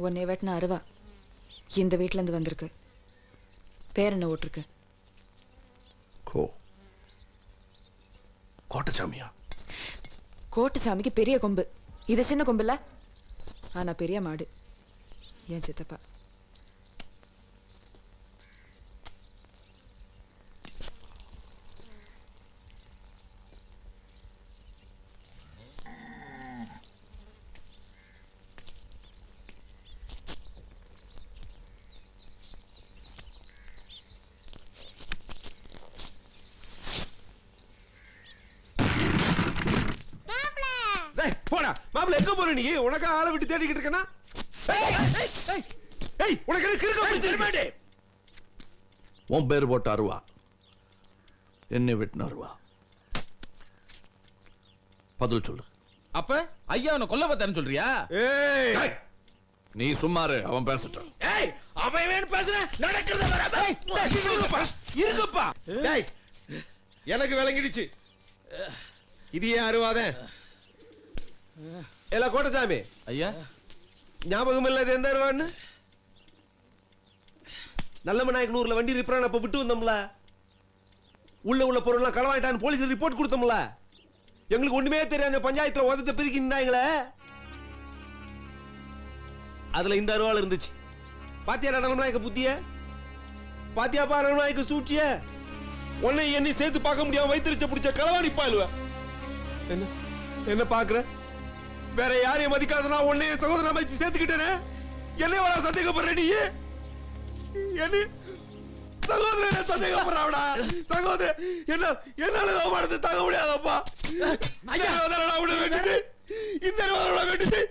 உன்னை வெட்டின அருவா இந்த வீட்டுல இருந்து வந்திருக்கு. பேர் என்ன ஓட்டிருக்கு? கோட்டச்சாமியா? கோட்டச்சாமிக்கு பெரிய கொம்பு, இது சின்ன கொம்பு இல்ல. ஆனா பெரிய மாடு. ஏன் சித்தப்பா? போடா மாப்பிள்ள, எங்க போற நீ? உனக்கா ஆளை விட்டு தேடிக்கிட்டு இருக்கனா? உனக்கு கிறுக்க பிடிச்சிருக்க. உன் பேர் போட்ட அருவா என்னை வெட்டின அருவா. பதில் சொல்லு. அப்ப ஐயா அவனை கொல்ல பார்த்தான்னு சொல்றியா? நீ சும்மாரு, அவன் பேசட்டும். அவன் வேணும் பேசுற நடக்கிறத இருங்கப்பா. எனக்கு விளங்கிடுச்சு, இது ஏன் அருவாத? எல்லாம் கோட்டச்சாமி ஐயா, ஞாபகம் இல்ல இது எந்த அருவான்னு? நல்ல நாயக்கனூர்ல வண்டி ரிப்பேர் அப்ப விட்டு வந்தோம்ல, உள்ள பொருள்லாம் களவாயிட்டான்னு போலீஸ் ரிப்போர்ட் கொடுத்தோம்ல. எங்களுக்கு ஒண்ணுமே தெரியாது, பஞ்சாயத்துல உதத்த பிரிக்கி நின்னாங்களே, அதுல இந்த அருவாள் இருந்துச்சு. பாத்தியா நடனநாயக்க புத்திய? பாத்தியா பாருநாயக்க சூழ்ச்சிய? உன்னை என்னை சேர்த்து பார்க்க முடியாம வைத்திருச்ச பிடிச்ச களவாணி பாயலுவ. என்ன என்ன பாக்குற? வேற யாரையும் மதிக்காதனா உன்னைய சகோதரன் அமைச்சு சேர்த்துக்கிட்டேனே, என்னை வர சந்தேகப்படுற நீ? என்ன சகோதரன் சந்தேகப்படுறாடா? சகோதரன் என்னால அவமானத்தை தாங்க முடியாதப்பா. வேண்டிட்டு இந்த வேண்டிட்டு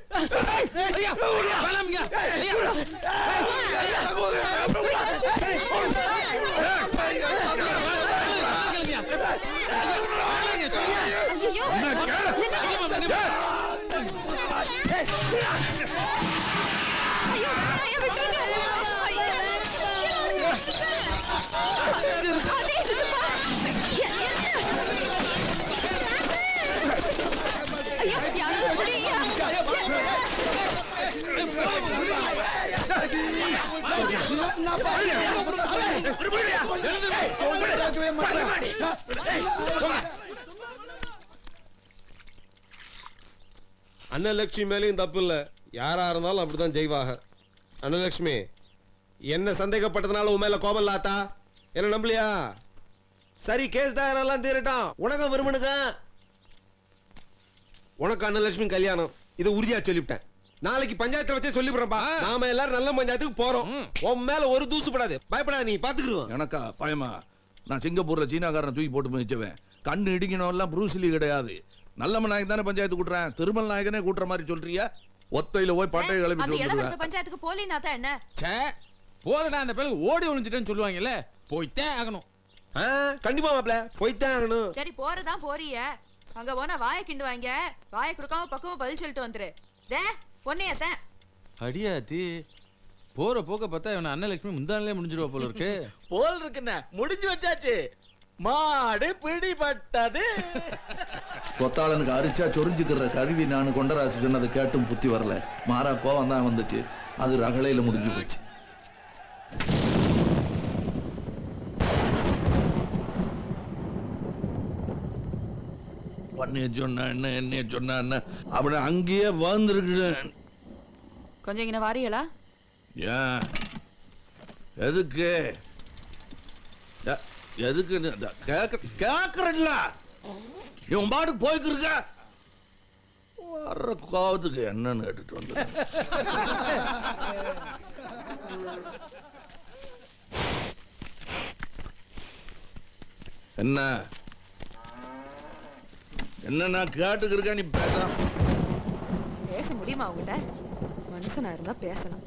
அன்னலட்சுமி மேலேயும் தப்பு இல்ல, யாரா இருந்தாலும் அப்படிதான் செய்வாங்க. அன்னலட்சுமி என்ன சந்தேகப்பட்டதுனால உன் மேல கோபம் இல்லாத்தா? என்ன நம்பலையா? சரி, கேஸ் தான் எல்லாம் தீரட்டும். உனக்கு விரும்பணுங்க, உனக்கு அன்னலட்சுமி கல்யாணம், இதை உறுதியா சொல்லிவிட்டேன். நாளைக்கு பஞ்சாயத்துல வச்சே சொல்லிவிடுறப்பா. நாம எல்லாரும் நல்ல பஞ்சாயத்துக்கு போறோம். உன் மேல ஒரு தூசு படாது, பயப்படாத, நீ பாத்துக்கிடுவோம். எனக்கா பயமா? நான் சிங்கப்பூர்ல சீனாக்காரனை தூக்கி போட்டு மிதிச்சவன். கண்ணு இடிக்கணும் எல்லாம் ப்ரூஸ்லி கிடையாது. நல்லம நாயக் தானே பஞ்சாயத்து கூட்டுறேன், திருமல் நாயகனே கூட்டுற மாதிரி சொல்றியா? ஒத்தையில போய் பட்டையை கிளம்பி பஞ்சாயத்துக்கு போலினா தான் என்ன? போறடா, அந்த பேருக்கு ஓடி ஒளிஞ்சிட்டேன்னு சொல்லுவாங்கல்ல, போய்த்தே ஆகணும். கண்டிப்பா மாப்ள, போய்த்தான் ஆகணும். சரி, போறதான் போறிய, அங்க போனா வாயை கிண்டுவாங்க. வாயை கொடுக்காம பக்குவமா பதில் சொல்லிட்டு வந்துரு. பொன்னையத்தான் அடியாத்தி போற போக்க பார்த்தா இவன் அன்னலட்சுமி முந்தானிலே முடிஞ்சிருவா போல இருக்கு. போல் இருக்குண்ணே, முடிஞ்சு வச்சாச்சு. மாடு பிடிபட்டது. கொத்தாளனுக்கு அரிச்சா சொரிஞ்சுக்கிற கருவி நான் கொண்டராசு சொன்னதை கேட்டும் புத்தி வரல. மாறா கோவம் தான் வந்துச்சு. அது ரகளையில முடிஞ்சு போச்சு. பண்ணைய சொன்ன என்ன, என்னைய சொன்ன என்ன, அப்படி அங்கேயே வந்துருக்கு. கொஞ்சம் இங்க வாரியலா? ஏன் எதுக்கு எதுக்கு கேக்குறல? இவன் பாட்டுக்கு போய்க்கு இருக்க, வர்ற கோவத்துக்கு என்னன்னு கேட்டுட்டு வந்து என்ன என்ன நான் கேட்டுக்கு இருக்க, நீ பேச முடியுமா உங்ககிட்ட? மனுஷனா இருந்தா பேசணும்.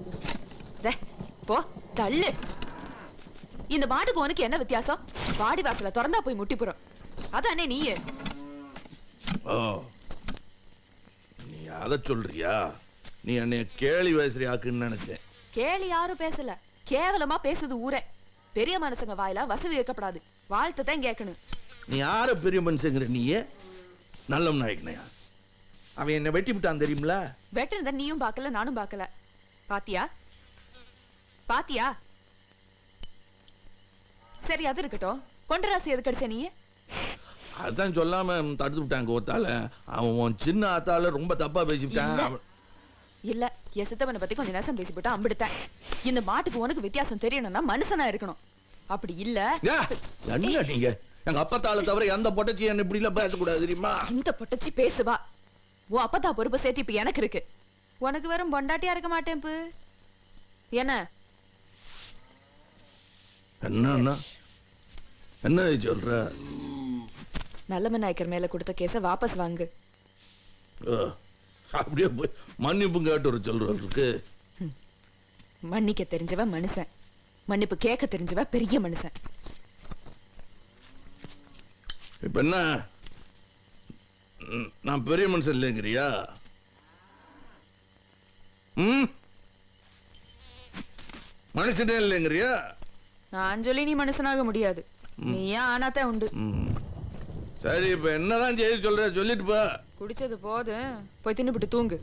போ தள்ளு. இந்த மாட்டுக்கு உனக்கு என்ன வித்தியாசம்? வாடி வாசல திறந்தா போய் முட்டி போறோம். அதானே நீ? ஓ, நீ அத சொல்றியா? நீ என்னைய கேலி வயசுல ஆக்குன்னு நினைச்சேன். கேலி யாரும் பேசல, கேவலமா பேசுது ஊரே. பெரிய மனுஷங்க வாயில வசதி வைக்கப்படாது, வாழ்த்து தான் கேட்கணும். நீ யார பெரிய மனுஷங்கிற? நீயே நல்லம் நாயக்கனையா? அவன் என்ன வெட்டி விட்டான் தெரியுமில? வெட்டினத நீயும் பார்க்கல, நானும் பார்க்கல. பாத்தியா பாத்தியா? சரி அது இருக்கட்டும், பொண்டராசி எதுக்கு அடிச்ச நீ? அதான் சொல்லாம தடுத்து விட்டாங்க ஒத்தால. அவன் உன் சின்ன ஆத்தால ரொம்ப தப்பா பேசிவிட்டான். இல்ல. இல்ல, என் சித்தப்பனை பத்தி கொஞ்சம் நேசம் பேசி போட்டா அம்பிடுத்தேன். இந்த மாட்டுக்கு உனக்கு வித்தியாசம் தெரியணும்னா மனுஷனா இருக்கணும். அப்படி இல்ல. என்ன நீங்க எங்க அப்பத்தால தவிர எந்த பொட்டச்சி என்ன இப்படி எல்லாம் பேசக்கூடாது தெரியுமா? இந்த பொட்டச்சி பேசுவா. உன் அப்பத்தா பொறுப்பு சேர்த்து இப்ப எனக்கு இருக்கு. உனக்கு வெறும் பொண்டாட்டியா இருக்க மாட்டேன். என்ன என்ன என்ன சொல்ற? நல்லமன் நாயக்கர் மேல கொடுத்த கேஸ வாபஸ் வாங்கு. அப்படியே போய் மன்னிப்பு கேட்டு ஒரு சொல்றதுக்கு. மன்னிக்க தெரிஞ்சவ மனுஷன், மன்னிப்பு கேட்க தெரிஞ்சவ பெரிய மனுஷன். இப்ப என்ன நான் பெரிய மனுஷன் இல்லைங்கிறியா? மனுஷனே இல்லைங்கிறியா? நான் சொல்லி நீ மனுஷனாக முடியாது. நீ ஏன் ஆனாத்தான் உண்டு. சரி இப்ப என்னதான் செய்ய சொல்ற சொல்லிட்டு போ. குடிச்சது போதும், போய் தின்னுபிட்டு தூங்கு.